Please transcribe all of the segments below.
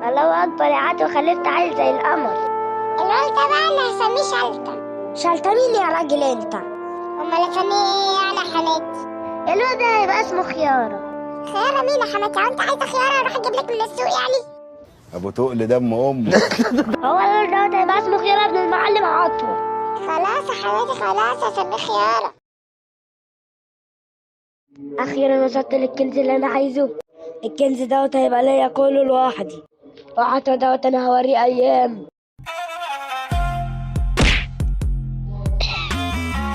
الله اكبر يا عطوة، خلفت عيل زي القمر. الولد ده بقى اللي هسميه شلتة. شلتة مين يا راجل انت؟ امال اسميه ايه يعني يا حماتي؟ الولد ده هيبقى اسمه خيارة. خيارة مين يا حماتي؟ هو انت عايزة خيارة اروح اجيب لك من السوق يعني؟ ابو تقل دم امه. هو الولد ده هيبقى اسمه خيارة ابن المعلم عطوة. خلاص يا حماتي خلاص هسميه خيارة. اخيرا وصلت للكنز اللي انا عايزه. الكنز دوت هيبقى ليا كله لوحدي، وعطوة دوت انا هوريه ايام.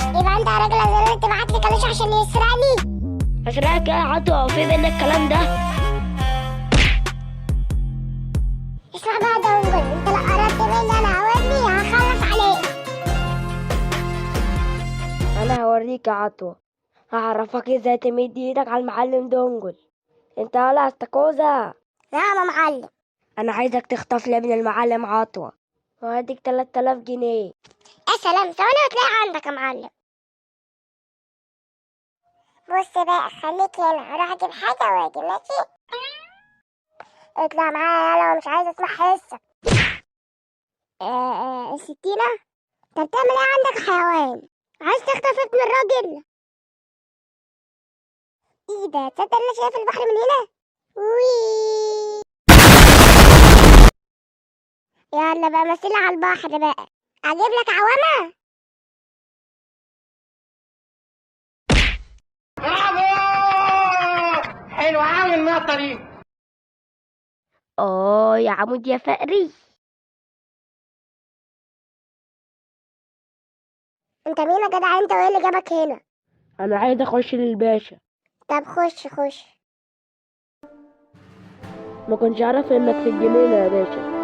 يبقى انت يا راجل لازم تبعت لي كالوش عشان يسرقني. اسرقك يا عطوة؟ في بينا الكلام ده؟ اسمع بقى ده ونقول انت لو قربت مني انا هورني هخلص عليك. انا هوريك يا عطوة، هعرفك ازاي تمد ايدك على المعلم دونجل. انت ولا استاكوزا؟ نعم يا معلم. انا عايزك تخطف لي من المعلم عطوة، وهديك 3000 جنيه. يا سلام، ثواني وتلاقي عندك يا معلم. بص بقى خليك هنا، هروح اجيب حاجة واجي ماشي؟ اطلع معايا يلا ومش عايزة اسمع حسك. السكينة؟ انت بتعمل ايه عندك حيوان؟ عايز تخطف ابن الراجل؟ ايه ده؟ تصدق انا شايف البحر من هنا؟ وي يلا بقى مثلي على البحر بقى، اجيب لك عوامة. برافو، حلوة أوي النقطة دي. يا عمود يا فقري. انت مين يا جدع انت وايه اللي جابك هنا؟ انا عايز اخش للباشا. طب خش خش. ما كنتش اعرف انك في الجنينة يا باشا.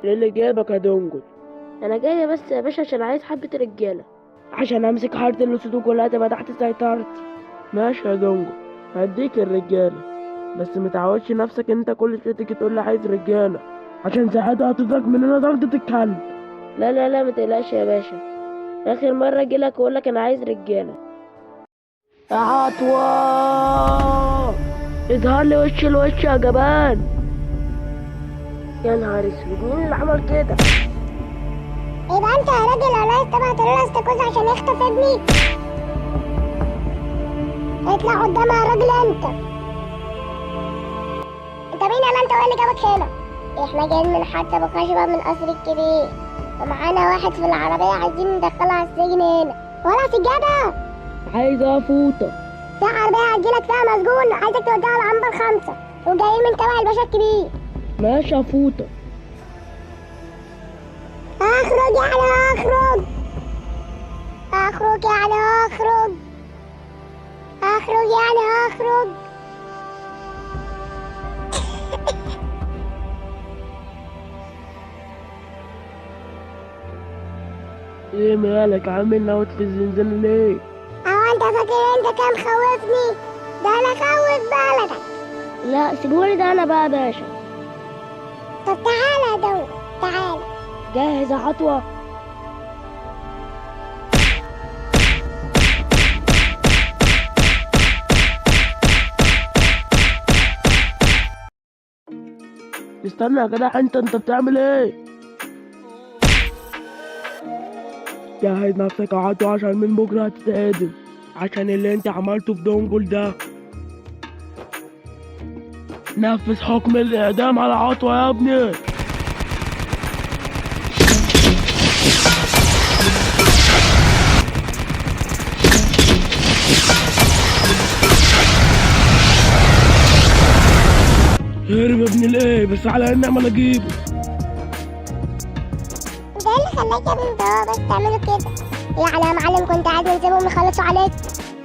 ايه اللي جابك يا دونجل؟ انا جاية بس يا باشا عشان عايز حبة رجالة، عشان امسك حارة الاسود كلها تبقى تحت سيطرتي. ماشي يا دونجل، هديك الرجالة، بس متعودش نفسك انت كل شوية تيجي تقول لي عايز رجالة، عشان ساعتها هتضرب مننا ضربة الكلب. لا لا لا متقلقش يا باشا، اخر مرة اجيلك واقولك انا عايز رجالة. يا عطوة اظهر لي وش الوش يا جبان. يا نهار اسود، مين اللي عمل كده؟ يبقى انت يا راجل عليا تبعت لنا استاكوزا عشان يخطف ابني؟ اطلع قدام يا راجل انت مين يا انت وايه اللي جابك هنا؟ احنا جايين من حتى بخشبة من القصر الكبير، ومعانا واحد في العربية عايزين ندخله على السجن هنا. ولا سجادة؟ عايزة فوطة. في عربية هتجيلك فيها مسجون، عايزك توديها العنبر 5 وجايين من تبع الباشا الكبير. ماشي يا فوطة. اخرج يعني اخرج، اخرج يعني اخرج، اخرج يعني اخرج. ايه مالك عامل نوت في الزنزانة ليه؟ هو انت فاكر انت كان خوفني؟ ده انا خوف بلدك. لا سيبولي ده انا بقى يا باشا. طب تعالى يا دول تعالى. جاهز يا عطوة؟ استنى يا جدع، انت بتعمل ايه؟ جهز نفسك يا عطوة عشان من بكرة هتتعدم، عشان اللي انت عملته في دونجل ده. نفذ حكم الإعدام على عطوة يا ابني. هرب ابن الايه، بس على اني عمال اجيبه. ده اللي خلاك يا ابني انت بس تعملوا كده؟ يعني يا معلم كنت عايز نسيبهم يخلصوا عليك؟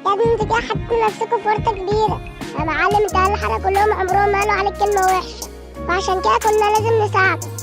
يا ابني انت كده حطيت نفسكوا في ورطة كبيرة. يا معلم انت اهل الحارة كلهم عمرهم ما قالوا عليك كلمة وحشة، فعشان كده كنا لازم نساعدك.